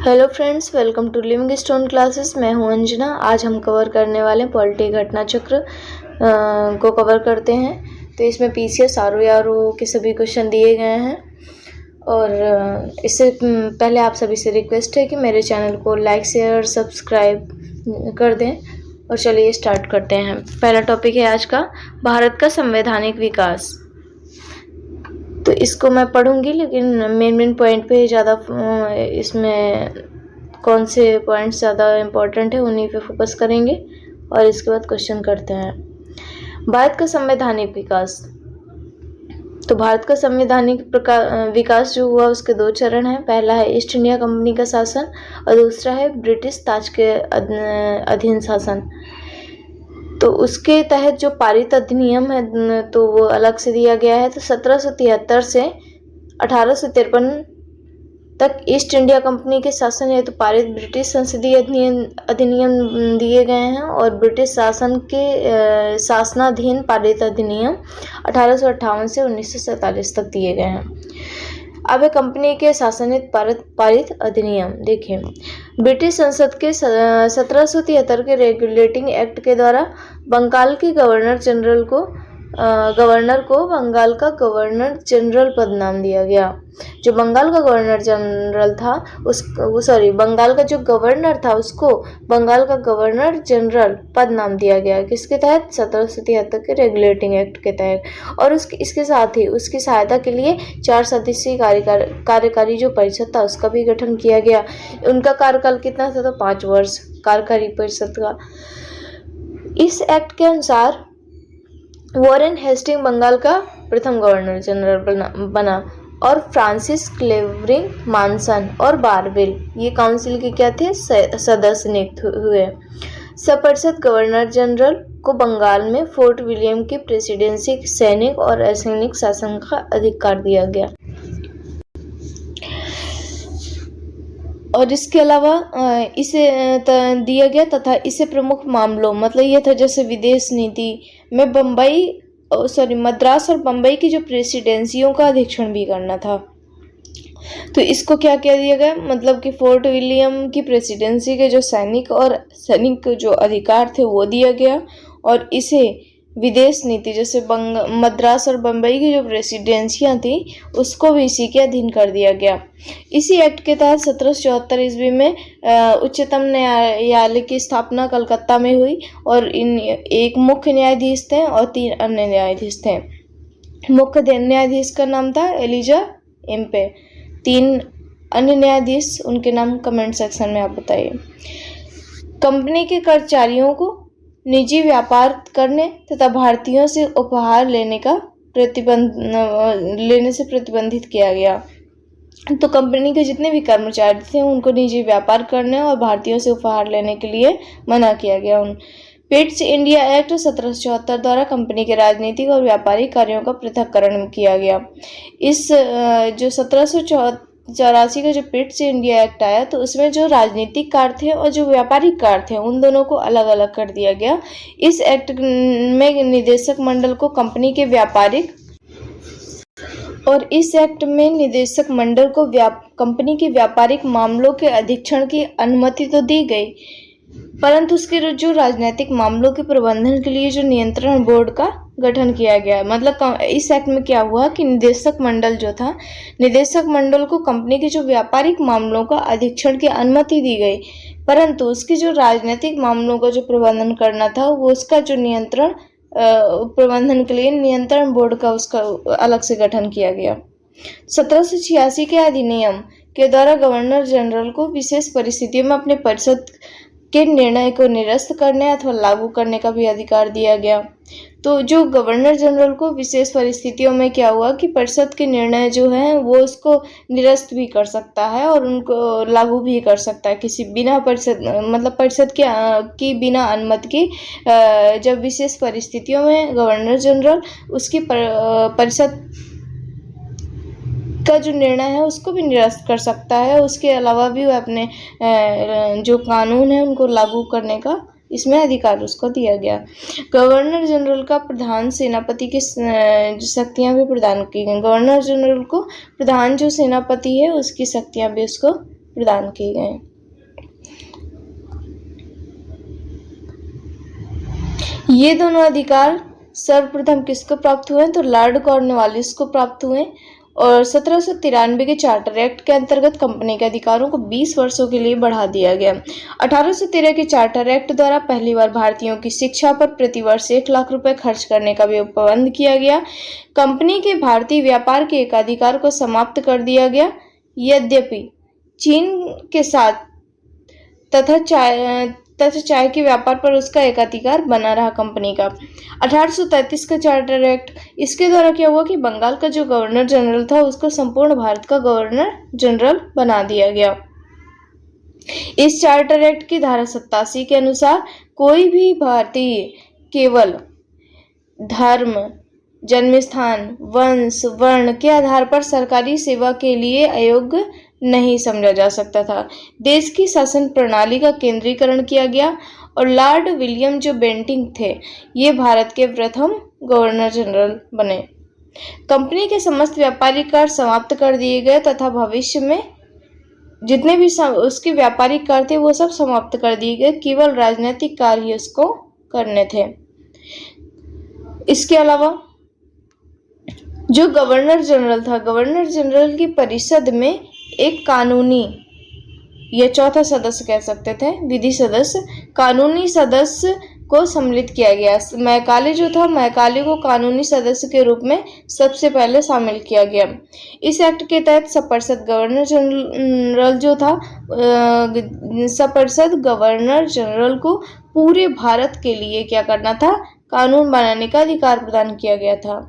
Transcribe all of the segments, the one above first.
Hello friends, welcome to living stone classes. मैं हूं अंजना। आज हम कवर करने वाले हैं पॉलिटी घटना चक्र को कवर करते हैं। तो इसमें पीसीएस आरओ के सभी क्वेश्चन दिए गए हैं और इससे पहले आप सभी से रिक्वेस्ट है कि मेरे चैनल को लाइक शेयर सब्सक्राइब कर दें। और चलिए स्टार्ट करते हैं। पहला टॉपिक है आज का, भारत का संवैधानिक विकास। तो इसको मैं पढ़ूंगी, लेकिन मेन पॉइंट पे ज़्यादा इसमें कौन से पॉइंट्स ज़्यादा इम्पोर्टेंट है उन्हीं पे फोकस करेंगे और इसके बाद क्वेश्चन करते हैं। भारत का संवैधानिक विकास। तो भारत का संवैधानिक विकास जो हुआ उसके दो चरण हैं। पहला है ईस्ट इंडिया कंपनी का शासन और दूसरा है ब्रिटिश ताज के अधीन शासन। तो उसके तहत जो पारित अधिनियम है तो वो अलग से दिया गया है। तो 1773 से 1853 तक ईस्ट इंडिया कंपनी के शासन हेतु पारित ब्रिटिश संसदीय अधिनियम दिए गए हैं और ब्रिटिश शासन के शासनाधीन पारित अधिनियम 1858 से 1947 तक दिए गए हैं। अब है कंपनी के शासनित पारित अधिनियम। देखिए, ब्रिटिश संसद के 1773 के रेगुलेटिंग एक्ट के द्वारा बंगाल के गवर्नर को बंगाल का गवर्नर जनरल पद नाम दिया गया। जो बंगाल का गवर्नर जनरल था बंगाल का जो गवर्नर था उसको बंगाल का गवर्नर जनरल पद नाम दिया गया। किसके तहत? 1773 के रेगुलेटिंग एक्ट के तहत। और इसके साथ ही उसकी सहायता के लिए 4 सदस्यीय कार्यकारी जो परिषद था उसका भी गठन किया गया। उनका कार्यकाल कितना था? तो 5 वर्ष कार्यकारी परिषद का। इस एक्ट के अनुसार वॉरेन हेस्टिंग बंगाल का प्रथम गवर्नर जनरल बना और फ्रांसिस क्लेवरिंग मानसन और बारवेल ये काउंसिल के क्या थे? सदस्य नियुक्त हुए। सपरिषद गवर्नर जनरल को बंगाल में फोर्ट विलियम की प्रेसिडेंसी सैनिक और असैनिक शासन का अधिकार दिया गया। और इसके अलावा इसे दिया गया तथा इसे प्रमुख मामलों मतलब ये था जैसे विदेश नीति में मद्रास और बम्बई की जो प्रेसिडेंसियों का अधीक्षण भी करना था। तो इसको क्या क्या दिया गया? मतलब कि फोर्ट विलियम की प्रेसिडेंसी के जो सैनिक जो अधिकार थे वो दिया गया और इसे विदेश नीति जैसे मद्रास और बम्बई की जो प्रेसिडेंसियां थी उसको भी इसी के अधीन कर दिया गया। इसी एक्ट के तहत 1774 ईस्वी में उच्चतम न्यायालय की स्थापना कलकत्ता में हुई और एक मुख्य न्यायाधीश थे और 3 अन्य न्यायाधीश थे। मुख्य न्यायाधीश का नाम था एलिजा एम्पे। 3 अन्य न्यायाधीश, उनके नाम कमेंट सेक्शन में आप बताइए। कंपनी के कर्मचारियों को निजी व्यापार करने तथा भारतीयों से उपहार लेने से प्रतिबंधित किया गया। तो कंपनी के जितने भी कर्मचारी थे उनको निजी व्यापार करने और भारतीयों से उपहार लेने के लिए मना किया गया। पिट्स इंडिया एक्ट 1774 द्वारा कंपनी के राजनीतिक और व्यापारिक कार्यों का पृथक्करण किया गया। इस जो 1784 का जो पिट्स इंडिया एक्ट आया तो उसमें जो राजनीतिक कार्य थे और जो व्यापारिक कार्य थे उन दोनों को अलग अलग कर दिया गया। इस एक्ट में निदेशक मंडल को कंपनी के कंपनी के व्यापारिक मामलों के अधीक्षण की अनुमति तो दी गई, परंतु उसके जो राजनीतिक मामलों के प्रबंधन के लिए जो नियंत्रण बोर्ड का गठन किया गया। मतलब इस एक्ट में क्या हुआ कि निदेशक मंडल को कंपनी के जो व्यापारिक मामलों का अधीक्षण की अनुमति दी गई, परंतु उसके जो राजनीतिक मामलों का जो प्रबंधन करना था वो उसका जो प्रबंधन के लिए नियंत्रण बोर्ड का उसका अलग से गठन किया गया। 1786 के अधिनियम के द्वारा गवर्नर जनरल को विशेष परिस्थितियों में अपने परिषद के निर्णय को निरस्त करने अथवा लागू करने का भी अधिकार दिया गया। तो जो गवर्नर जनरल को विशेष परिस्थितियों में क्या हुआ कि परिषद के निर्णय जो है वो उसको निरस्त भी कर सकता है और उनको लागू भी कर सकता है किसी बिना परिषद की बिना अनुमति की। जब विशेष परिस्थितियों में गवर्नर जनरल उसकी परिषद का जो निर्णय है उसको भी निरस्त कर सकता है। उसके अलावा भी वो अपने जो कानून है उनको लागू करने का इसमें अधिकार उसको दिया गया। गवर्नर जनरल का प्रधान सेनापति की शक्तियां भी प्रदान की गई। गवर्नर जनरल को प्रधान जो सेनापति है उसकी शक्तियां भी उसको प्रदान किए गए। ये दोनों अधिकार सर्वप्रथम किसको प्राप्त हुए तो लॉर्ड कॉर्नवालिस को प्राप्त हुए और 1793 के चार्टर एक्ट के अंतर्गत कंपनी के अधिकारों को 20 वर्षों के लिए बढ़ा दिया गया। 1813 के चार्टर एक्ट द्वारा पहली बार भारतीयों की शिक्षा पर प्रतिवर्ष 1 लाख रुपए खर्च करने का भी प्रबंध किया गया। कंपनी के भारतीय व्यापार के एकाधिकार को समाप्त कर दिया गया। यद्यपि चीन के साथ तथा चाय के व्यापार पर उसका एकाधिकार बना रहा कंपनी का। 1833 का चार्टर एक्ट, इसके द्वारा क्या हुआ कि बंगाल का जो गवर्नर जनरल था उसको संपूर्ण भारत का गवर्नर जनरल बना दिया गया। इस चार्टर एक्ट की धारा 87 के अनुसार कोई भी भारतीय केवल धर्म, जन्मस्थान, वंश, वर्ण के आधार पर सरकारी सेवा के लिए अयोग्य नहीं समझा जा सकता था। देश की शासन प्रणाली का केंद्रीकरण किया गया और लॉर्ड विलियम जो बेंटिंक थे ये भारत के प्रथम गवर्नर जनरल बने। कंपनी के समस्त व्यापारिक कार्य समाप्त कर दिए गए तथा भविष्य में जितने भी उसके व्यापारिक कार्य थे वो सब समाप्त कर दिए गए, केवल राजनीतिक कार्य ही उसको करने थे। इसके अलावा जो गवर्नर जनरल था, गवर्नर जनरल की परिषद में एक कानूनी या चौथा सदस्य कह सकते थे, विधि सदस्य, कानूनी सदस्य को सम्मिलित किया गया। मैकाले जो था, मैकाले को कानूनी सदस्य के रूप में सबसे पहले शामिल किया गया। इस एक्ट के तहत सपरिषद गवर्नर जनरल जो था, सपरिषद गवर्नर जनरल को पूरे भारत के लिए क्या करना था, कानून बनाने का अधिकार प्रदान किया गया था।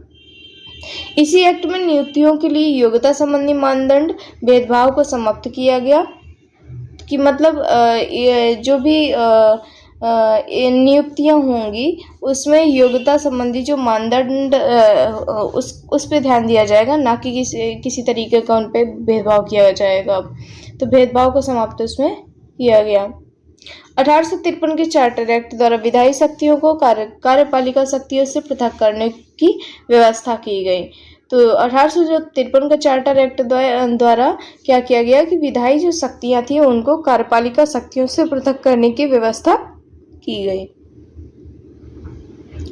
इसी एक्ट में नियुक्तियों के लिए योग्यता संबंधी मानदंड भेदभाव को समाप्त किया गया कि मतलब जो भी नियुक्तियां होंगी उसमें योग्यता संबंधी जो मानदंड उस पे ध्यान दिया जाएगा, ना कि किसी तरीके का उन पे भेदभाव किया जाएगा। तो भेदभाव को समाप्त उसमें किया गया। 1853 के चार्टर एक्ट द्वारा विधायी शक्तियों को कार्यपालिका शक्तियों से पृथक करने की व्यवस्था की गई। तो 1853 का चार्टर एक्ट द्वारा क्या किया गया कि विधायी जो शक्तियां थी उनको कार्यपालिका शक्तियों से पृथक करने की व्यवस्था की गई।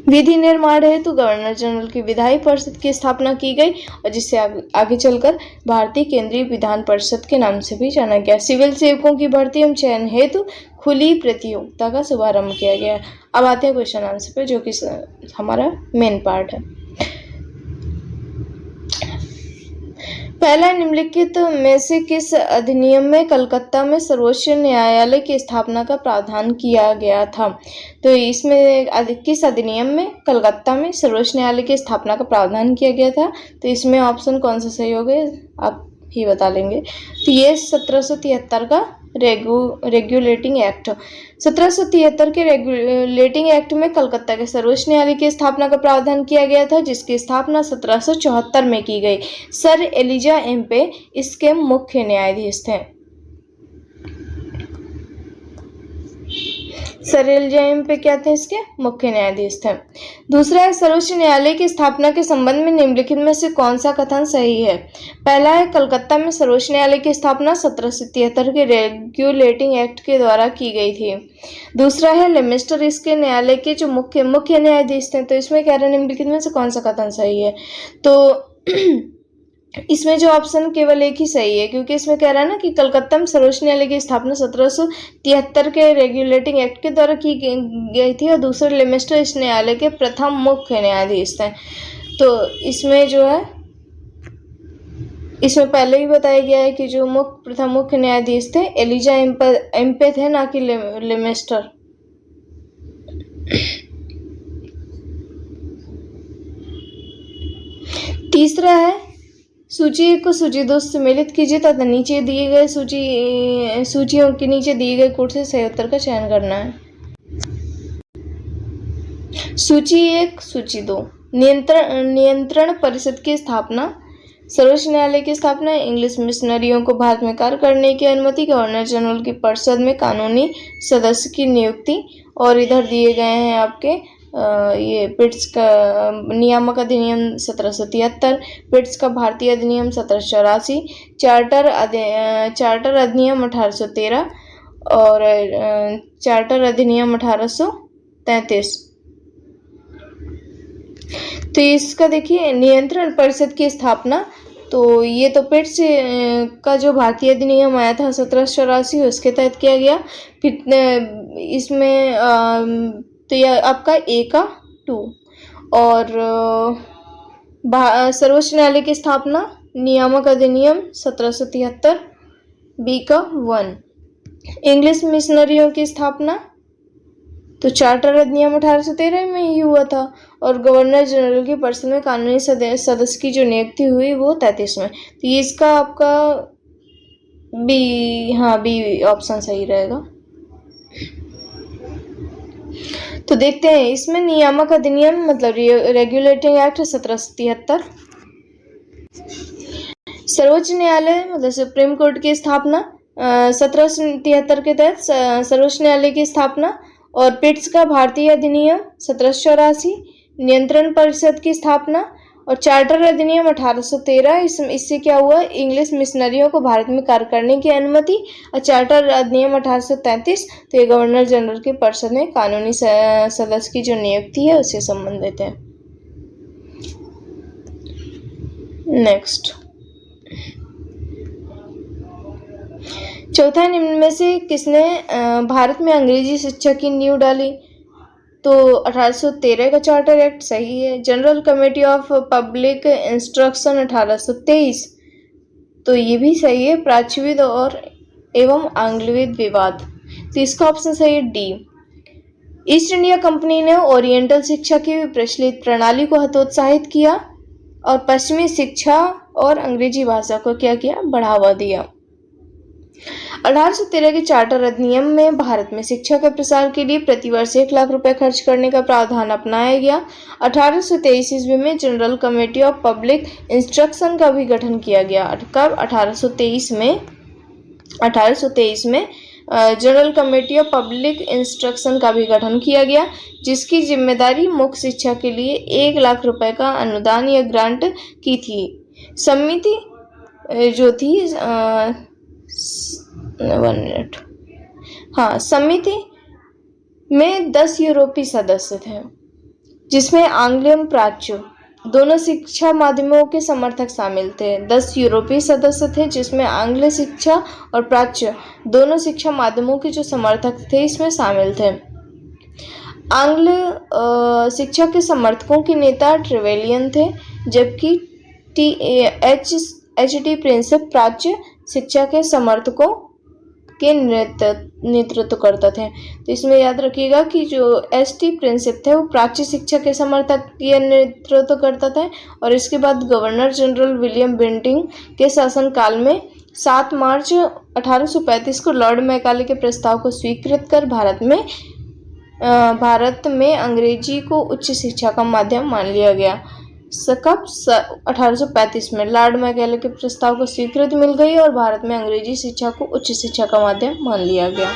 विधि निर्माण हेतु गवर्नर जनरल की विधायी परिषद की स्थापना की गई और जिससे आगे चलकर भारतीय केंद्रीय विधान परिषद के नाम से भी जाना गया। सिविल सेवकों की भर्ती एवं चयन हेतु खुली प्रतियोगिता का शुभारंभ किया गया। अब आते हैं क्वेश्चन आंसर पे, जो कि हमारा मेन पार्ट है। पहला, निम्नलिखित में से किस अधिनियम में कलकत्ता में सर्वोच्च न्यायालय की स्थापना का प्रावधान किया गया था? तो इसमें किस अधिनियम में कलकत्ता में सर्वोच्च न्यायालय की स्थापना का प्रावधान किया गया था? तो इसमें ऑप्शन कौन सा सही होगा आप ही बता लेंगे। तो ये 1773 का रेगुलेटिंग एक्ट। 1773 के रेगुलेटिंग एक्ट में कलकत्ता के सर्वोच्च न्यायालय की स्थापना का प्रावधान किया गया था, जिसकी स्थापना 1774 में की गई। सर एलिजा एम्पे इसके मुख्य न्यायाधीश थे। सर एलिजा एम्पे क्या थे? इसके मुख्य न्यायाधीश थे। दूसरा है, सर्वोच्च न्यायालय की स्थापना के संबंध में निम्नलिखित में से कौन सा कथन सही है? पहला है, कलकत्ता में सर्वोच्च न्यायालय की स्थापना 1773 के रेगुलेटिंग एक्ट के द्वारा की गई थी। दूसरा है, लेमिस्टर इसके न्यायालय के जो मुख्य न्यायाधीश थे। तो इसमें कह रहे हैं निम्नलिखित में से कौन सा कथन सही है? तो इसमें जो ऑप्शन केवल एक ही सही है, क्योंकि इसमें कह रहा है ना कि कलकत्ता में सर्वोच्च न्यायालय की स्थापना 1773 के रेगुलेटिंग एक्ट के द्वारा की गई थी और दूसरे लेमिस्टर इस न्यायालय के प्रथम मुख्य न्यायाधीश थे। तो इसमें जो है, इसमें पहले ही बताया गया है कि जो प्रथम मुख्य न्यायाधीश थे एलिजा एम्पे थे, ना कि लेमिस्टर। तीसरा है, सूची 1 को सूची 2 से सम्मिलित कीजिए तथा नीचे दिए गए सूचियों के नीचे दिए गए कोड से सही उत्तर का चयन करना है। सूची 1, सूची 2, नियंत्रण परिषद की स्थापना, सर्वोच्च न्यायालय की स्थापना, इंग्लिश मिशनरियों को भारत में कार्य करने की अनुमति, गवर्नर जनरल की परिषद में कानूनी सदस्य की नियुक्ति, और इधर दिए गए हैं आपके ये पिट्स का नियामक अधिनियम 1773, पिट्स का भारतीय अधिनियम 1784, चार्टर अधिनियम 1813 और चार्टर अधिनियम 1833। तो इसका देखिए नियंत्रण परिषद की स्थापना, तो ये तो पिट्स का जो भारतीय अधिनियम आया था 1784 उसके तहत किया गया। फिर इसमें तो यह आपका ए का 2 और सर्वोच्च न्यायालय की स्थापना नियामक अधिनियम 1773, बी का 1। इंग्लिश मिशनरियों की स्थापना तो चार्टर अधिनियम 1813 में ही हुआ था और गवर्नर जनरल की परिषद में कानूनी सदस्य की जो नियुक्ति हुई वो 33 में। तो इसका आपका बी, हाँ बी ऑप्शन सही रहेगा। तो देखते हैं इसमें नियामक अधिनियम मतलब रेगुलेटिंग एक्ट 1773, सर्वोच्च न्यायालय मतलब सुप्रीम कोर्ट की स्थापना 1773 के तहत सर्वोच्च न्यायालय की स्थापना, और पिट्स का भारतीय अधिनियम 1784, नियंत्रण परिषद की स्थापना और चार्टर अधिनियम 1813। इससे क्या हुआ, इंग्लिश मिशनरियों को भारत में कार्य करने की अनुमति, और चार्टर अधिनियम 1833 तो ये गवर्नर जनरल की परिषद में कानूनी सदस्य की जो नियुक्ति है उससे संबंधित है। नेक्स्ट, चौथा, निम्न में से किसने भारत में अंग्रेजी शिक्षा की नींव डाली? तो 1813 का चार्टर एक्ट सही है। General committee of public instruction 1823 तो ये भी सही है। प्राच्यविद और एवं आंग्लविद विवाद तो इसका ऑप्शन सही है डी। ईस्ट इंडिया कंपनी ने ओरिएंटल शिक्षा की प्रचलित प्रणाली को हतोत्साहित किया और पश्चिमी शिक्षा और अंग्रेजी भाषा को क्या किया, बढ़ावा दिया। 1813 के चार्टर अधिनियम में भारत में शिक्षा के प्रसार के लिए प्रतिवर्ष 1 लाख रुपए खर्च करने का प्रावधान अपनाया गया। 1823 ईस्वी में general committee of public instruction का भी गठन किया गया। कब? 1823 में general committee of public instruction का भी गठन किया गया, जिसकी जिम्मेदारी मुख्य शिक्षा के लिए 1 लाख रुपए का अनुदान या ग्रांट की थी। समिति जो थी 1 मिनट, हाँ, समिति में 10 यूरोपीय सदस्य थे, जिसमें आंग्ल एवं प्राच्य दोनों शिक्षा माध्यमों के समर्थक शामिल थे। 10 यूरोपीय सदस्य थे जिसमें आंग्ल शिक्षा और प्राच्य दोनों शिक्षा माध्यमों के जो समर्थक थे इसमें शामिल थे। आंग्ल शिक्षा के समर्थकों के नेता ट्रेवेलियन थे, जबकि H.T. प्रिंसेप प्राच्य शिक्षा के समर्थकों के नेतृत्व करते थे। तो इसमें याद रखिएगा कि जो H.T. प्रिंसेप थे वो प्राच्य शिक्षा के समर्थक के नेतृत्व करता था, और इसके बाद गवर्नर जनरल विलियम बेंटिंग के शासनकाल में 7 मार्च 1835 को लॉर्ड मैकाले के प्रस्ताव को स्वीकृत कर भारत में अंग्रेजी को उच्च शिक्षा का माध्यम मान लिया गया। कब? 1835 में लॉर्ड मैकाले के प्रस्ताव को स्वीकृति मिल गई और भारत में अंग्रेजी शिक्षा को उच्च शिक्षा का माध्यम मान लिया गया।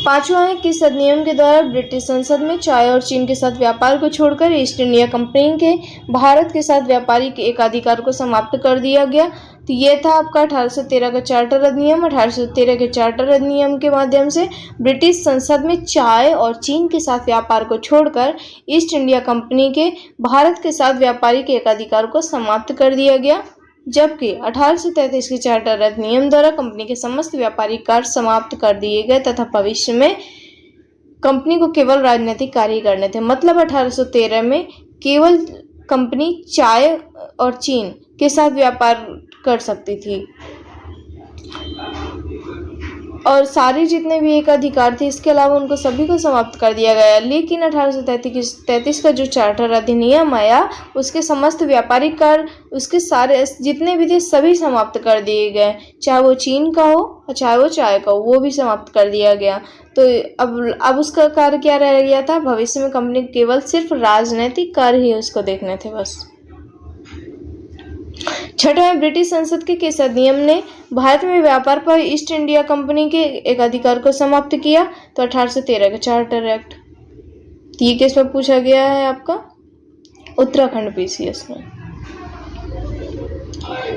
पांचवा है, किस अधिनियम के द्वारा ब्रिटिश संसद में चाय और चीन के साथ व्यापार को छोड़कर ईस्ट इंडिया कंपनी के भारत के साथ व्यापारिक एकाधिकार को समाप्त कर दिया गया? तो ये था आपका 1813 का चार्टर अधिनियम। 1813 के चार्टर अधिनियम के माध्यम से ब्रिटिश संसद में चाय और चीन के साथ व्यापार को छोड़कर ईस्ट इंडिया कंपनी के भारत के साथ व्यापारिक एकाधिकार को समाप्त कर दिया गया, जबकि 1833 के चार्टर अधिनियम द्वारा कंपनी के समस्त व्यापारिक कार्य समाप्त कर दिए गए तथा भविष्य में कंपनी को केवल राजनीतिक कार्य करने थे। मतलब 1813 में केवल कंपनी चाय और चीन के साथ व्यापार कर सकती थी और सारे जितने भी एक अधिकार थे इसके अलावा उनको सभी को समाप्त कर दिया गया। लेकिन 1833 का जो चार्टर अधिनियम आया उसके समस्त व्यापारिक कार्य उसके सारे जितने भी थे सभी समाप्त कर दिए गए, चाहे वो चीन का हो चाहे वो चाय का हो, वो भी समाप्त कर दिया गया। तो अब उसका कार्य क्या रह गया था? भविष्य में कंपनी केवल सिर्फ राजनीतिक कार्य ही उसको देखने थे बस। छठा है, ब्रिटिश संसद के किस अधिनियम ने भारत में व्यापार पर ईस्ट इंडिया कंपनी के एक अधिकार को समाप्त किया? तो 1813 का चार्टर एक्ट। तो ये किस पर पूछा गया है आपका? उत्तराखंड पीसीएस में।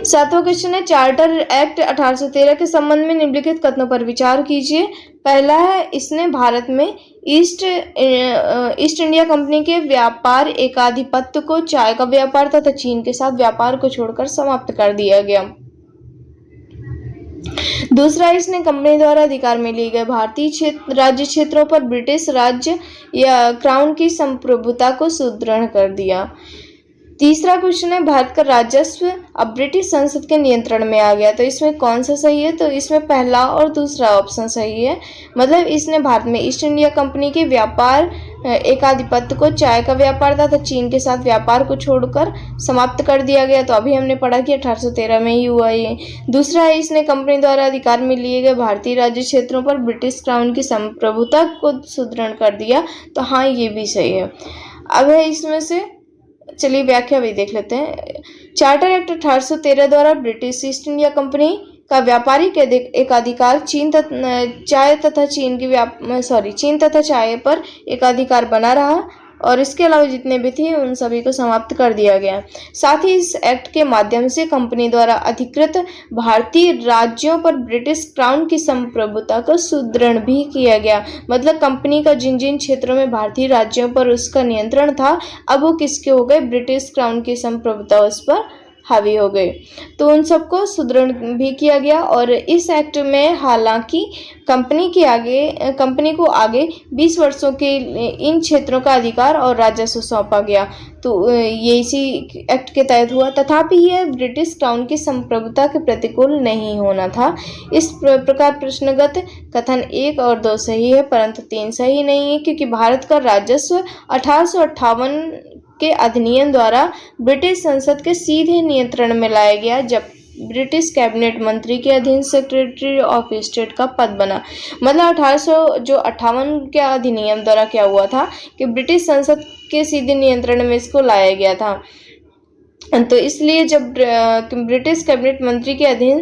सातवां क्वेश्चन है, चार्टर एक्ट 1813 के संबंध में निम्नलिखित कथनों पर विचार कीजिए। पहला है, इसने भारत में ईस्ट इंडिया कंपनी के व्यापार एकाधिपत्य को चाय का व्यापार तथा चीन के साथ व्यापार को छोड़कर समाप्त कर दिया गया। दूसरा, इसने कंपनी द्वारा अधिकार में लिए गए भारतीय राज्य क्षेत्रों पर ब्रिटिश राज्य या क्राउन की संप्रभुता को सुदृढ़ कर दिया। तीसरा क्वेश्चन है, भारत का राजस्व अब ब्रिटिश संसद के नियंत्रण में आ गया। तो इसमें कौन सा सही है? तो इसमें पहला और दूसरा ऑप्शन सही है। मतलब इसने भारत में ईस्ट इंडिया कंपनी के व्यापार एकाधिपत्य को चाय का व्यापार तथा चीन के साथ व्यापार को छोड़कर समाप्त कर दिया गया। तो अभी हमने पढ़ा कि 1813 में ही हुआ ये। दूसरा है, इसने कंपनी द्वारा अधिकार में लिए गए भारतीय राज्य क्षेत्रों पर ब्रिटिश क्राउन की संप्रभुता को सुदृढ़ कर दिया। तो हाँ, ये भी सही है। अब है इसमें से, चलिए व्याख्या भी देख लेते हैं। चार्टर एक्ट 1813 द्वारा ब्रिटिश ईस्ट इंडिया कंपनी का व्यापारिक एकाधिकार चीन तथा चाय पर एकाधिकार बना रहा और इसके अलावा जितने भी थे उन सभी को समाप्त कर दिया गया। साथ ही इस एक्ट के माध्यम से कंपनी द्वारा अधिकृत भारतीय राज्यों पर ब्रिटिश क्राउन की संप्रभुता को सुदृढ़ भी किया गया। मतलब कंपनी का जिन जिन क्षेत्रों में भारतीय राज्यों पर उसका नियंत्रण था, अब वो किसके हो गए? ब्रिटिश क्राउन की संप्रभुता उस पर हावी हो गए। तो उन सबको सुदृढ़ भी किया गया और इस एक्ट में हालांकि कंपनी को आगे 20 वर्षों के इन क्षेत्रों का अधिकार और राजस्व सौंपा गया। तो ये इसी एक्ट के तहत हुआ। तथापि यह ब्रिटिश क्राउन की संप्रभुता के प्रतिकूल नहीं होना था। इस प्रकार प्रश्नगत कथन 1 और 2 सही है, परंतु 3 सही नहीं है, क्योंकि भारत का राजस्व 1858 के अधिनियम द्वारा ब्रिटिश संसद के सीधे नियंत्रण में लाया गया, जब ब्रिटिश कैबिनेट मंत्री के अधीन सेक्रेटरी ऑफ स्टेट का पद बना। मतलब 1858 के अधिनियम द्वारा क्या हुआ था कि ब्रिटिश संसद के सीधे नियंत्रण में इसको लाया गया था। तो इसलिए जब ब्रिटिश कैबिनेट मंत्री के अधीन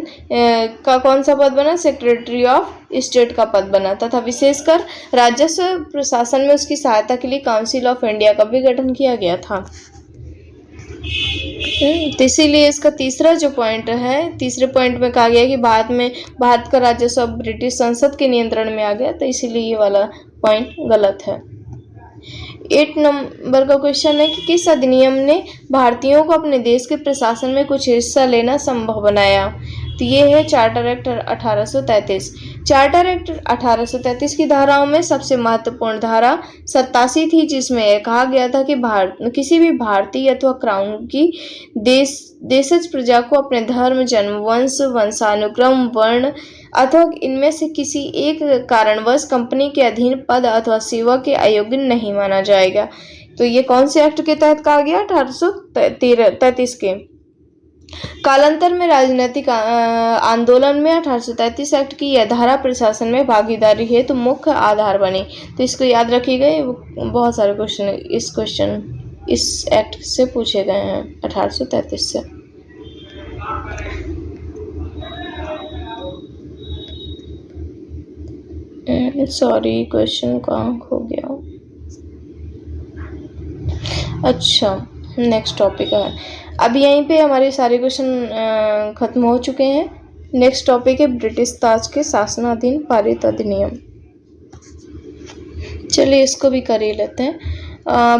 का कौन सा पद बना? सेक्रेटरी ऑफ स्टेट का पद बना। तथा विशेषकर राजस्व प्रशासन में उसकी सहायता के लिए काउंसिल ऑफ इंडिया का भी गठन किया गया था। तो इसीलिए इसका तीसरा जो पॉइंट है, तीसरे पॉइंट में कहा गया कि भारत का राजस्व ब्रिटिश संसद के नियंत्रण में आ गया। तो इसीलिए ये वाला पॉइंट गलत है। 8 नंबर का क्वेश्चन है कि किस अधिनियम ने भारतीयों को अपने देश के प्रशासन में कुछ हिस्सा लेना संभव बनाया? तो ये है चार्टर एक्ट 1833। चार्टर एक्ट 1833 की धाराओं में सबसे महत्वपूर्ण धारा 87 थी, जिसमें यह कहा गया था कि किसी भी भारतीय अथवा क्राउन की देशज प्रजा को अपने धर्म, जन्म, वंश, वंशानुक्रम, वर्ण अथवा इनमें से किसी एक कारणवश कंपनी के अधीन पद अथवा सेवा के अयोग्य नहीं माना जाएगा। तो ये कौन से एक्ट के तहत कहा गया? 1833 के। कालांतर में राजनीतिक आंदोलन में 1833 एक्ट की यह धारा प्रशासन में भागीदारी हेतु मुख्य आधार बनी। तो इसको याद रखिएगा, बहुत सारे क्वेश्चन इस एक्ट से पूछे गए हैं 1833 से। सॉरी, क्वेश्चन कहाँ खो गया? अच्छा, नेक्स्ट टॉपिक है। अब यहीं पे हमारे सारे क्वेश्चन खत्म हो चुके हैं। नेक्स्ट टॉपिक है ब्रिटिश ताज के शासनाधीन पारित अधिनियम। चलिए इसको भी कर ही लेते हैं।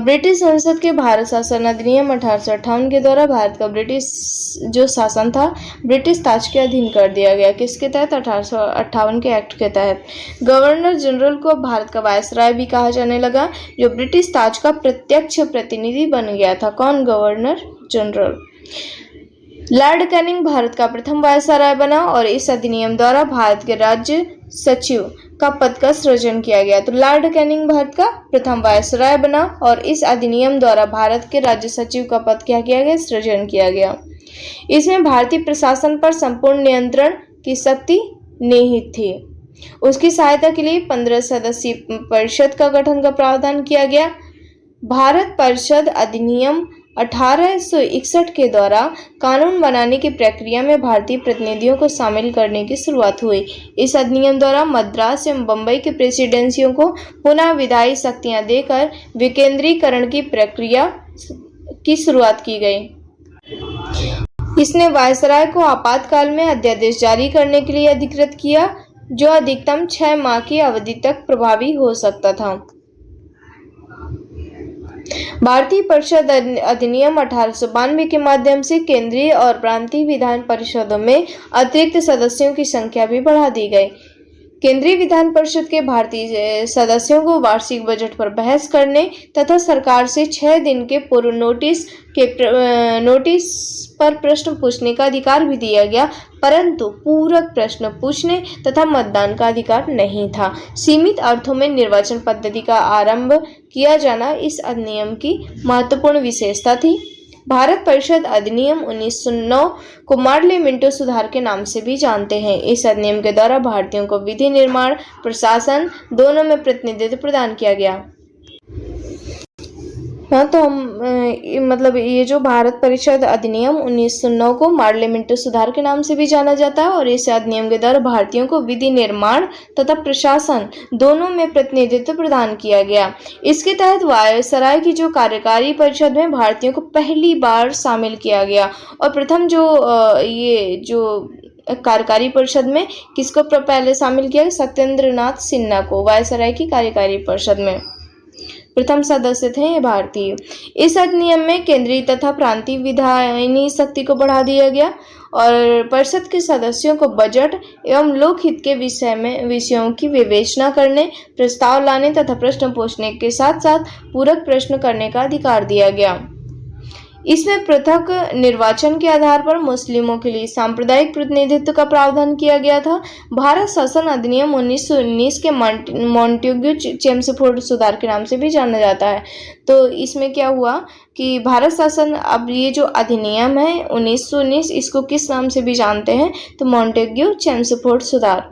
ब्रिटिश संसद के भारत शासन अधिनियम 1858 के द्वारा भारत का ब्रिटिश जो शासन था ब्रिटिश ताज के अधीन कर दिया गया। किसके तहत? 1858 के एक्ट के तहत। गवर्नर जनरल को भारत का वायसराय भी कहा जाने लगा, जो ब्रिटिश ताज का प्रत्यक्ष प्रतिनिधि बन गया था। कौन? Governor general. Lord Canning Bharat का प्रथम वायसराय बना और इस अधिनियम द्वारा भारत के राज्य सचिव का पद का सृजन किया गया। तो लॉर्ड कैनिंग भारत का प्रथम वायसराय बना और इस अधिनियम द्वारा भारत के राज्य सचिव का पद क्या किया गया? सृजन किया गया। इसमें भारतीय प्रशासन पर संपूर्ण नियंत्रण की शक्ति निहित थी। उसकी सहायता के लिए 15 सदस्यीय परिषद का गठन का प्रावधान किया गया। भारत परिषद अधिनियम 1861 के द्वारा कानून बनाने की प्रक्रिया में भारतीय प्रतिनिधियों को शामिल करने की शुरुआत हुई। इस अधिनियम द्वारा मद्रास एवं बम्बई की प्रेसिडेंसियों को पुनः विधायी शक्तियां देकर विकेंद्रीकरण की प्रक्रिया की शुरुआत की गई। इसने वायसराय को आपातकाल में अध्यादेश जारी करने के लिए अधिकृत किया, जो अधिकतम 6 माह की अवधि तक प्रभावी हो सकता था। भारतीय परिषद अधिनियम 1892 के माध्यम से केंद्रीय और प्रांतीय विधान परिषदों में अतिरिक्त सदस्यों की संख्या भी बढ़ा दी गई। केंद्रीय विधान परिषद के भारतीय सदस्यों को वार्षिक बजट पर बहस करने तथा सरकार से 6 दिन के पूर्व नोटिस पर प्रश्न पूछने का अधिकार भी दिया गया, परंतु पूरक प्रश्न पूछने तथा मतदान का अधिकार नहीं था। सीमित अर्थों में निर्वाचन पद्धति का आरंभ किया जाना इस अधिनियम की महत्वपूर्ण विशेषता थी। भारत परिषद अधिनियम 1909 को मार्ले मिंटो सुधार के नाम से भी जानते हैं। इस अधिनियम के द्वारा भारतीयों को विधि निर्माण, प्रशासन दोनों में प्रतिनिधित्व प्रदान किया गया। हाँ, तो हम ये जो भारत परिषद अधिनियम 1909 को मार्ले मिंटो सुधार के नाम से भी जाना जाता है और इस अधिनियम के द्वारा भारतीयों को विधि निर्माण तथा प्रशासन दोनों में प्रतिनिधित्व प्रदान किया गया। इसके तहत वायसराय की जो कार्यकारी परिषद में भारतीयों को पहली बार शामिल किया गया और प्रथम ये जो कार्यकारी परिषद में किसको पहले शामिल किया? सत्येंद्रनाथ सिन्हा को वायसराय की कार्यकारी परिषद में प्रथम सदस्य थे ये भारतीय। इस अधिनियम में केंद्रीय तथा प्रांतीय विधायी शक्ति को बढ़ा दिया गया और परिषद के सदस्यों को बजट एवं लोकहित के विषयों की विवेचना करने, प्रस्ताव लाने तथा प्रश्न पूछने के साथ साथ पूरक प्रश्न करने का अधिकार दिया गया। इसमें पृथक निर्वाचन के आधार पर मुस्लिमों के लिए सांप्रदायिक प्रतिनिधित्व का प्रावधान किया गया था। भारत शासन अधिनियम 1919 के मॉन्टेग्यू चेम्सफोर्ड सुधार के नाम से भी जाना जाता है। तो इसमें क्या हुआ कि भारत शासन, अब ये जो अधिनियम है 1919, इसको किस नाम से भी जानते हैं? तो मॉन्टेग्यू चेम्सफोर्ड सुधार।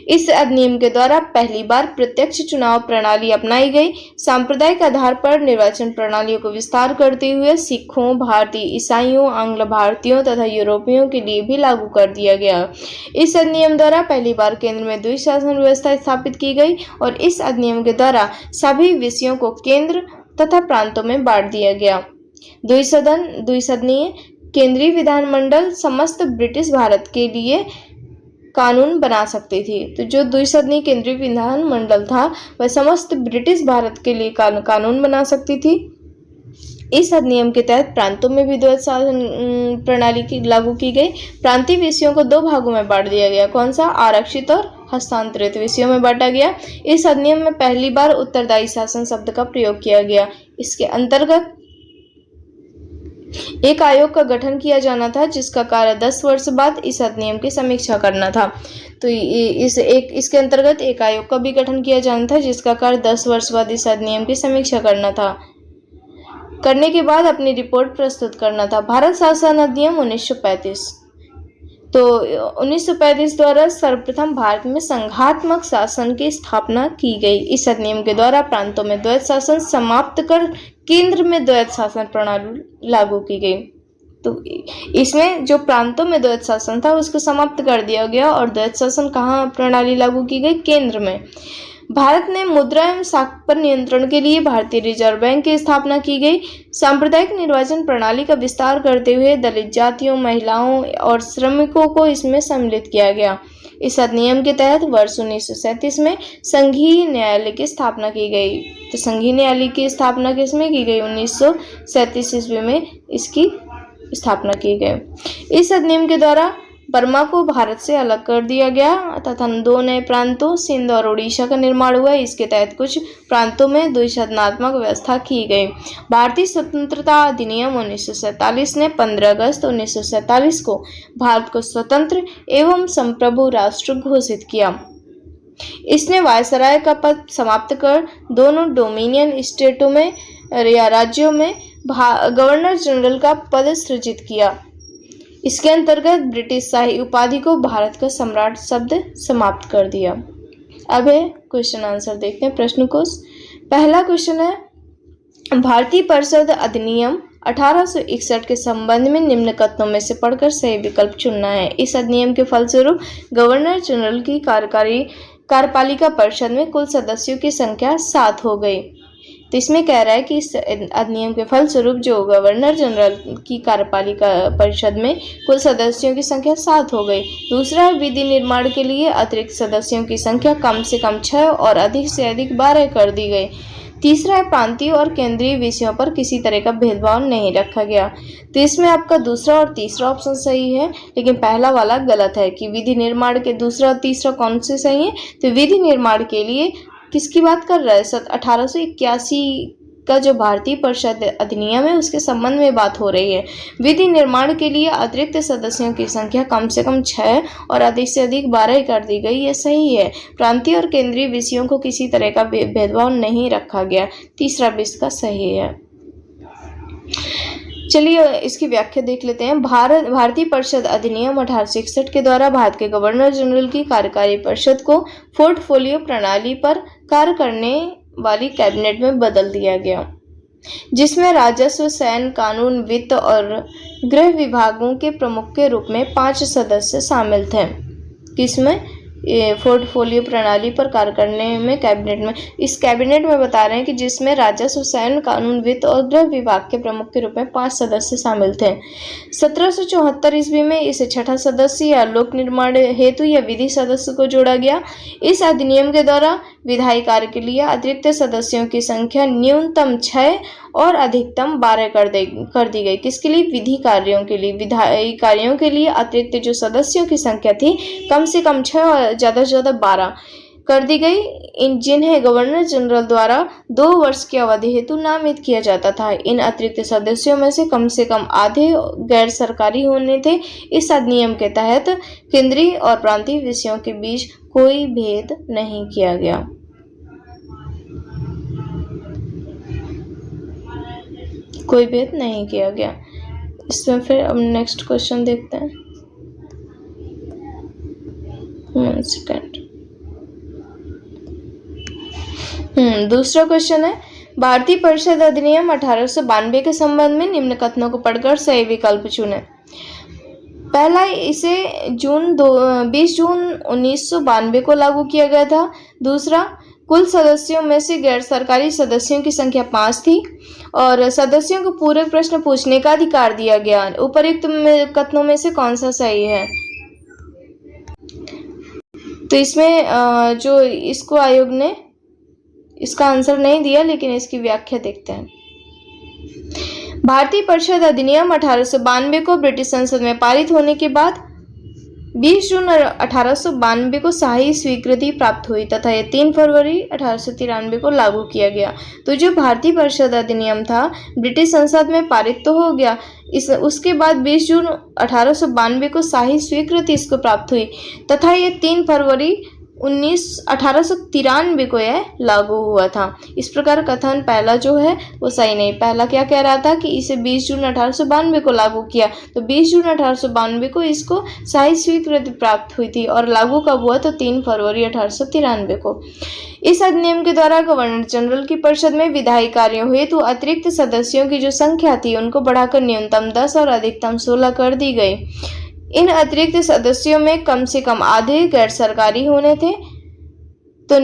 इस अधिनियम के द्वारा पहली बार प्रत्यक्ष चुनाव प्रणाली अपनाई गई। सांप्रदायिक आधार पर निर्वाचन प्रणालियों को विस्तार करते हुए सिखों, भारतीय ईसाइयों, आंग्ल भारतीयों तथा यूरोपियों के लिए भी लागू कर दिया गया। इस अधिनियम द्वारा पहली बार केंद्र में द्विशासन व्यवस्था स्थापित की गई और इस अधिनियम के द्वारा सभी विषयों को केंद्र तथा प्रांतों में बांट दिया गया। द्विसदनीय केंद्रीय विधानमंडल समस्त ब्रिटिश भारत के लिए कानून बना सकती थी। तो जो द्विसदनीय केंद्रीय विधानमंडल था वह समस्त ब्रिटिश भारत के लिए कानून बना सकती थी। इस अधिनियम के तहत प्रांतों में भी द्वैत शासन प्रणाली लागू की गई। प्रांतीय विषयों को 2 भागों में बांट दिया गया। कौन सा? आरक्षित और हस्तांतरित विषयों में बांटा गया। इस अधिनियम में पहली बार उत्तरदायी शासन शब्द का प्रयोग किया गया। इसके अंतर्गत एक आयोग का गठन किया जाना था जिसका कार्य 10 वर्ष बाद इस अधिनियम की समीक्षा करना था। तो इसके अंतर्गत एक आयोग का भी गठन किया जाना था जिसका कार्य 10 वर्ष बाद इस अधिनियम की समीक्षा करना था। करने के बाद अपनी रिपोर्ट प्रस्तुत करना था। भारत शासन अधिनियम 1935। तो 1935 द्वारा सर्वप्रथम भारत में संघात्मक शासन की स्थापना की गई। इस अधिनियम के द्वारा प्रांतों में द्वैत शासन समाप्त कर केंद्र में द्वैत शासन प्रणाली लागू की गई। तो इसमें जो प्रांतों में द्वैत शासन था उसको समाप्त कर दिया गया और द्वैत शासन कहाँ प्रणाली लागू की गई? केंद्र में। भारत में मुद्रा एवं साख पर नियंत्रण के लिए भारतीय रिजर्व बैंक की स्थापना की गई। सांप्रदायिक निर्वाचन प्रणाली का विस्तार करते हुए दलित जातियों, महिलाओं और श्रमिकों को इसमें सम्मिलित किया गया। इस अधिनियम के तहत वर्ष 1937 में संघीय न्यायालय की स्थापना की गई। तो संघीय न्यायालय की स्थापना किसमें की गई? 1937 ईस्वी में इसकी स्थापना की गई। इस अधिनियम के द्वारा बर्मा को भारत से अलग कर दिया गया तथा 2 नए प्रांतों सिंध और उड़ीसा का निर्माण हुआ। इसके तहत कुछ प्रांतों में द्विशासनात्मक व्यवस्था की गई। भारतीय स्वतंत्रता अधिनियम 1947 ने 15 अगस्त 1947 को भारत को स्वतंत्र एवं संप्रभु राष्ट्र घोषित किया। इसने वायसराय का पद समाप्त कर दोनों डोमिनियन स्टेटों में या राज्यों में गवर्नर जनरल का पद सृजित किया। इसके अंतर्गत ब्रिटिश शाही उपाधि को भारत का सम्राट शब्द समाप्त कर दिया। अब है क्वेश्चन आंसर देखते हैं प्रश्न को। पहला क्वेश्चन है, भारतीय परिषद अधिनियम 1861 के संबंध में निम्न कथनों में से पढ़कर सही विकल्प चुनना है। इस अधिनियम के फलस्वरूप गवर्नर जनरल की कार्यपालिका परिषद में कुल सदस्यों की संख्या 7 हो गई। तो इसमें कह रहा है कि इस अधिनियम के फलस्वरूप जो गवर्नर जनरल की कार्यपालिका परिषद में कुल सदस्यों की संख्या 7 हो गई। दूसरा है विधि निर्माण के लिए अतिरिक्त सदस्यों की संख्या कम से कम 6 और अधिक से अधिक 12 कर दी गई। तीसरा है प्रांतीय और केंद्रीय विषयों पर किसी तरह का भेदभाव नहीं रखा गया। तो इसमें आपका दूसरा और तीसरा ऑप्शन सही है, लेकिन पहला वाला गलत है कि विधि निर्माण के दूसरा और तीसरा कौन से सही है। तो विधि निर्माण के लिए किसकी बात कर रहा है? 1881 का जो भारतीय परिषद अधिनियम है उसके संबंध में बात हो रही है। विधि निर्माण के लिए अतिरिक्त सदस्यों की संख्या कम से कम 6 और अधिक से अधिक 12 कर दी गई, ये सही है। प्रांतीय और केंद्रीय विषयों को किसी तरह का भेदभाव नहीं रखा गया, तीसरा भी इसका सही है। चलिए इसकी व्याख्या देख लेते हैं। भारतीय परिषद अधिनियम 1861 के द्वारा भारत के गवर्नर जनरल की कार्यकारी परिषद को पोर्टफोलियो प्रणाली पर कार्य करने वाली कैबिनेट में बदल दिया गया, जिसमें राजस्व, सैन्य, कानून, वित्त और गृह विभागों के प्रमुख के रूप में 5 सदस्य शामिल थे। किसमें? पोर्टफोलियो प्रणाली पर कार्य करने में कैबिनेट में। इस कैबिनेट में बता रहे हैं कि जिसमें राजस्व, सैन्य, कानून, वित्त और गृह विभाग के प्रमुख के रूप में 5 सदस्य शामिल थे। 1774 ईस्वी में इसे छठा सदस्य या लोक निर्माण हेतु या विधि सदस्य को जोड़ा गया। इस अधिनियम के द्वारा विधायी कार्य के लिए अतिरिक्त सदस्यों की संख्या न्यूनतम 6 और अधिकतम 12 कर दी गई। किसके लिए? विधि कार्यों के लिए। विधायी कार्यों के लिए अतिरिक्त जो सदस्यों की संख्या थी कम से कम 6 और ज़्यादा से ज़्यादा 12 कर दी गई, जिन्हें गवर्नर जनरल द्वारा 2 वर्ष की अवधि हेतु नामित किया जाता था। इन अतिरिक्त सदस्यों में से कम आधे गैर सरकारी होने थे। इस अधिनियम के तहत केंद्रीय और प्रांतीय विषयों के बीच कोई भेद नहीं किया गया। कोई भेद नहीं किया गया। इसमें फिर अब नेक्स्ट क्वेश्चन देखते हैं। 1 सेकंड। दूसरा क्वेश्चन है, भारतीय परिषद अधिनियम 1892 के संबंध में निम्न कथनों को पढ़कर सही विकल्प चुनें। पहला, इसे 20 जून 1992 को लागू किया गया था। दूसरा, कुल सदस्यों में से गैर सरकारी सदस्यों की संख्या 5 थी और सदस्यों को पूरक प्रश्न पूछने का अधिकार दिया गया। उपर्युक्त कथनों में से कौन सा सही है? तो इसमें जो इसको आयोग ने इसका आंसर नहीं दिया, लेकिन इसकी व्याख्या देखते हैं। भारतीय परिषद अधिनियम 1892 को ब्रिटिश संसद में पारित होने के बाद 20 जून 1892 को शाही स्वीकृति प्राप्त हुई तथा यह 3 फरवरी 1893 को लागू किया गया। तो जो भारतीय परिषद अधिनियम था ब्रिटिश संसद में पारित तो हो गया, उसके बाद 20 जून 1892 को शाही स्वीकृति इसको प्राप्त हुई तथा यह 3 फरवरी 1893 को यह लागू हुआ था। इस प्रकार कथन पहला जो है वो सही नहीं। पहला क्या कह रहा था कि इसे 20 जून 1892 को लागू किया, तो 20 जून 1892 को इसको शाही स्वीकृति प्राप्त हुई थी और लागू कब हुआ? तो 3 फरवरी 1893 को। इस अधिनियम के द्वारा गवर्नर जनरल की परिषद में विधायी कार्यों हेतु अतिरिक्त सदस्यों की जो संख्या थी उनको बढ़ाकर न्यूनतम 10 और अधिकतम 16 कर दी गई। इन अतिरिक्त सदस्यों में कम से कम आधे गैर सरकारी होने थे। तो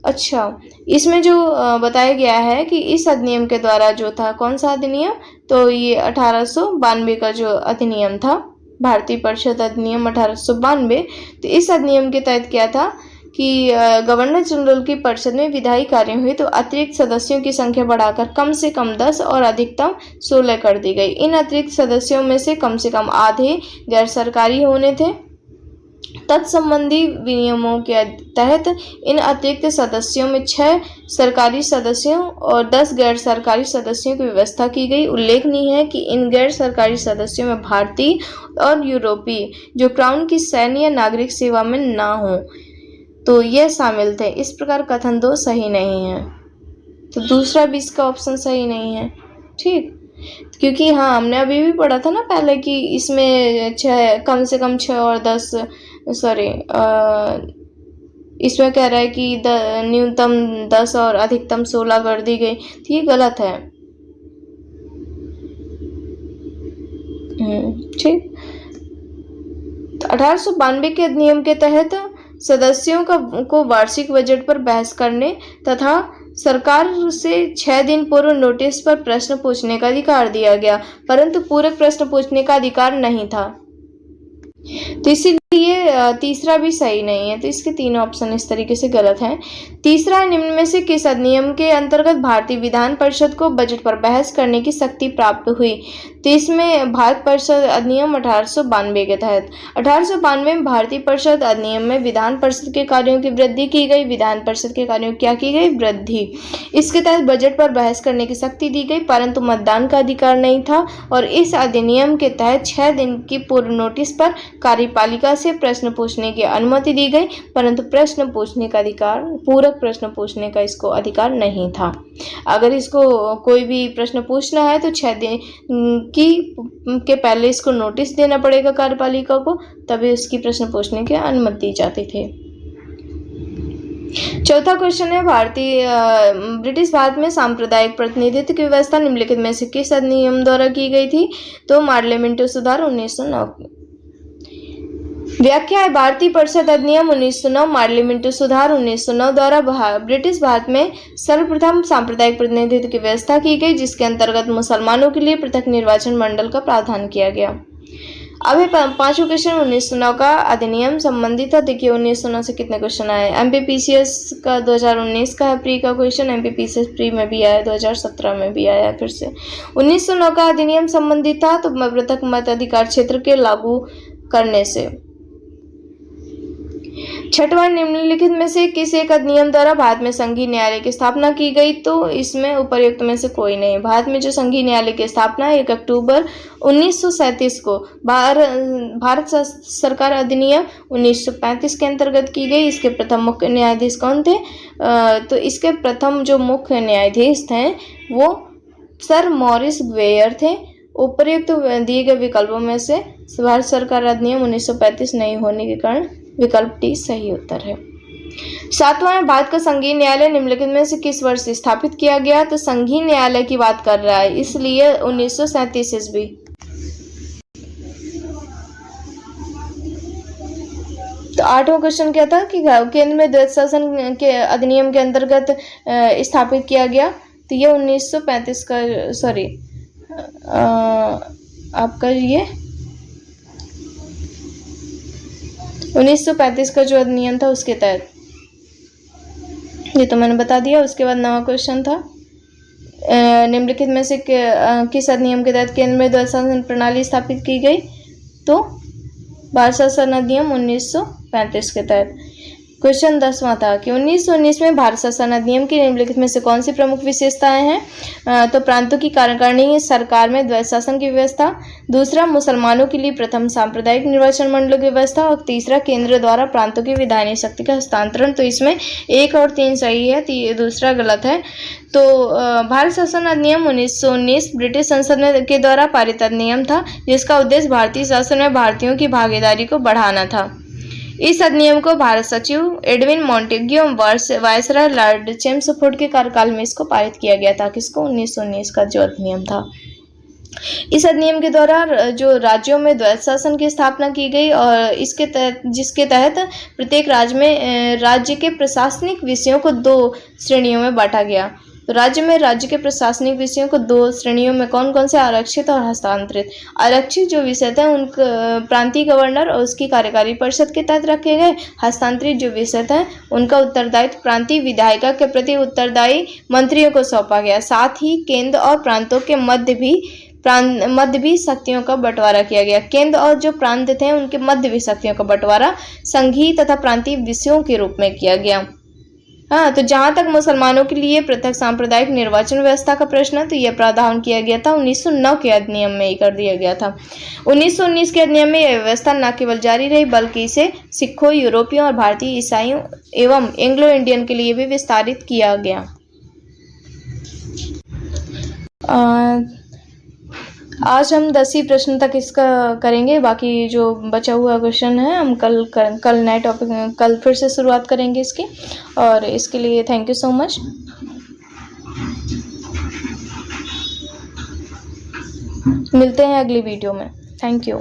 अच्छा, इसमें जो बताया गया है कि इस अधिनियम के द्वारा जो था, कौन सा अधिनियम? तो ये 1892 का जो अधिनियम था, भारतीय परिषद अधिनियम 1892। तो इस अधिनियम के तहत क्या था कि गवर्नर जनरल की परिषद में विधायी कार्य हुए तो अतिरिक्त सदस्यों की संख्या बढ़ाकर कम से कम 10 और अधिकतम 16 कर दी गई। इन अतिरिक्त सदस्यों में से कम आधे गैर सरकारी होने थे। तत्संबंधी विनियमों के तहत इन अतिरिक्त सदस्यों में 6 सरकारी सदस्यों और 10 गैर सरकारी सदस्यों की व्यवस्था की गई। उल्लेखनीय है कि इन गैर सरकारी सदस्यों में भारतीय और यूरोपीय जो क्राउन की सैन्य या नागरिक सेवा में ना हो, तो यह शामिल थे। इस प्रकार कथन 2 सही नहीं है, तो दूसरा भी इसका ऑप्शन सही नहीं है। ठीक, क्योंकि हाँ हमने अभी भी पढ़ा था ना पहले कि इसमें 6 कम से कम 6 और 10 इसमें कह रहा है कि न्यूनतम 10 और अधिकतम 16 कर दी गई, तो ये गलत है। ठीक। तो 1892 के अधिनियम के तहत सदस्यों को वार्षिक बजट पर बहस करने तथा सरकार से 6 दिन पूर्व नोटिस पर प्रश्न पूछने का अधिकार दिया गया, परंतु पूरक प्रश्न पूछने का अधिकार नहीं था। तो इसीलिए तीसरा भी सही नहीं है। तो इसके 3 ऑप्शन इस तरीके से गलत हैं। तीसरा, निम्न में से किस अधिनियम के अंतर्गत भारतीय विधान परिषद को बजट पर बहस करने की शक्ति प्राप्त हुई? तो इसमें भारत परिषद अधिनियम 1892 के तहत 1892 में भारतीय परिषद अधिनियम में विधान परिषद के कार्यों की वृद्धि की गई। विधान परिषद के कार्यों की क्या की गई? वृद्धि। इसके तहत बजट पर बहस करने की शक्ति दी गई, परंतु मतदान का अधिकार नहीं था। और इस अधिनियम के तहत 6 दिन की पूर्व नोटिस पर कार्यपालिका से प्रश्न पूछने की अनुमति दी गई, परंतु प्रश्न पूछने का अधिकार, पूरक प्रश्न पूछने का इसको अधिकार नहीं था। अगर इसको कोई भी प्रश्न पूछना है तो 6 दिन के पहले इसको नोटिस देना पड़ेगा कार्यपालिका को, तभी उसकी प्रश्न पूछने की अनुमति दी जाती थी। चौथा क्वेश्चन है, ब्रिटिश भारत में सांप्रदायिक प्रतिनिधित्व की व्यवस्था निम्नलिखित में से किस अधिनियम द्वारा की गई थी? तो पार्लियामेंट्री सुधार 1909। व्याख्या है, भारतीय परिषद अधिनियम 1909 पार्लियामेंट्री सुधार 1909 द्वारा ब्रिटिश भारत में सर्वप्रथम सांप्रदायिक प्रतिनिधित्व की व्यवस्था की गई, जिसके अंतर्गत मुसलमानों के लिए पृथक निर्वाचन मंडल का प्रावधान किया गया। अब है 5वां क्वेश्चन, 1909 का अधिनियम संबंधित था। देखिए 1909 से कितने क्वेश्चन आए। एमपीपीसीएस का 2019 का है प्री का क्वेश्चन, एमपीपीसीएस प्री में भी आया, 2017 में भी आया फिर से। 1909 का अधिनियम संबंधित था तो पृथक मत अधिकार क्षेत्र के लागू करने से। 6वां, निम्नलिखित में से किस एक अधिनियम द्वारा भारत में संघीय न्यायालय की स्थापना की गई? तो इसमें उपर्युक्त में से कोई नहीं। भारत में जो संघीय न्यायालय की स्थापना 1 अक्टूबर 1937 को भारत सरकार अधिनियम 1935 के अंतर्गत की गई। इसके प्रथम मुख्य न्यायाधीश कौन थे? तो इसके प्रथम जो मुख्य न्यायाधीश थे वो सर मॉरिस वेयर थे। उपर्युक्त दिए गए विकल्पों में से भारत सरकार अधिनियम 1935 नहीं होने के कारण विकल्प डी सही उत्तर है। 7वां, भारत का संघीय न्यायालय निम्नलिखित में से किस वर्ष स्थापित किया गया? तो संघीय न्यायालय की बात कर रहा है, इसलिए 1937 ईस्वी। तो 8वां क्वेश्चन क्या था कि केंद्र में द्वैध शासन के अधिनियम के अंतर्गत स्थापित किया गया। तो ये 1935 का आपका ये 1935 का जो अधिनियम था उसके तहत, ये तो मैंने बता दिया। उसके बाद 9वां क्वेश्चन था, निम्नलिखित में से किस अधिनियम के तहत केंद्र में द्वैध शासन प्रणाली स्थापित की गई? तो भारत शासन अधिनियम 1935 के तहत। क्वेश्चन 10वां था कि 1919 में भारत शासन अधिनियम की निम्नलिखित में से कौन सी प्रमुख विशेषताएं हैं? तो प्रांतों की कार्यकारिणी सरकार में द्वैध शासन की व्यवस्था। दूसरा, मुसलमानों के लिए प्रथम सांप्रदायिक निर्वाचन मंडलों की व्यवस्था। और तीसरा, केंद्र द्वारा प्रांतों की विधायी शक्ति का हस्तांतरण। तो इसमें 1 और 3 सही है, तो दूसरा गलत है। तो भारत शासन अधिनियम 1919 ब्रिटिश संसद के द्वारा पारित अधिनियम था, जिसका उद्देश्य भारतीय शासन में भारतीयों की भागीदारी को बढ़ाना था। इस अधिनियम को भारत सचिव Edwin Montagu viceroy Lord Chelmsford के कार्यकाल में इसको पारित किया गया था। किसको? 1919 का जो अधिनियम था। इस अधिनियम के द्वारा जो राज्यों में द्वैध शासन की स्थापना की गई और जिसके तहत प्रत्येक राज्य के प्रशासनिक विषयों को 2 श्रेणियों में बांटा गया। तो राज्य में राज्य के प्रशासनिक विषयों को 2 श्रेणियों में कौन कौन से? आरक्षित और हस्तांतरित। आरक्षित जो विषय थे उन प्रांतीय गवर्नर और उसकी कार्यकारी परिषद के तहत रखे गए। हस्तांतरित जो विषय थे उनका उत्तरदायित्व प्रांतीय विधायिका के प्रति उत्तरदायी मंत्रियों को सौंपा गया। साथ ही केंद्र और प्रांतों के मध्य भी शक्तियों का बंटवारा किया गया। केंद्र और जो प्रांत थे उनके मध्य भी शक्तियों का बंटवारा संघीय तथा प्रांतीय विषयों के रूप में किया गया। हाँ, तो जहां तक मुसलमानों के लिए पृथक सांप्रदायिक निर्वाचन व्यवस्था का प्रश्न है तो यह प्रावधान किया गया था 1909 के अधिनियम में ही कर दिया गया था। 1919 के अधिनियम में यह व्यवस्था न केवल जारी रही बल्कि इसे सिखों, यूरोपियों और भारतीय ईसाइयों एवं एंग्लो इंडियन के लिए भी विस्तारित किया गया। आज हम 10 प्रश्न तक इसका करेंगे, बाकी जो बचा हुआ क्वेश्चन है हम कल नए टॉपिक कल फिर से शुरुआत करेंगे इसकी। और इसके लिए थैंक यू सो मच। मिलते हैं अगली वीडियो में। Thank you.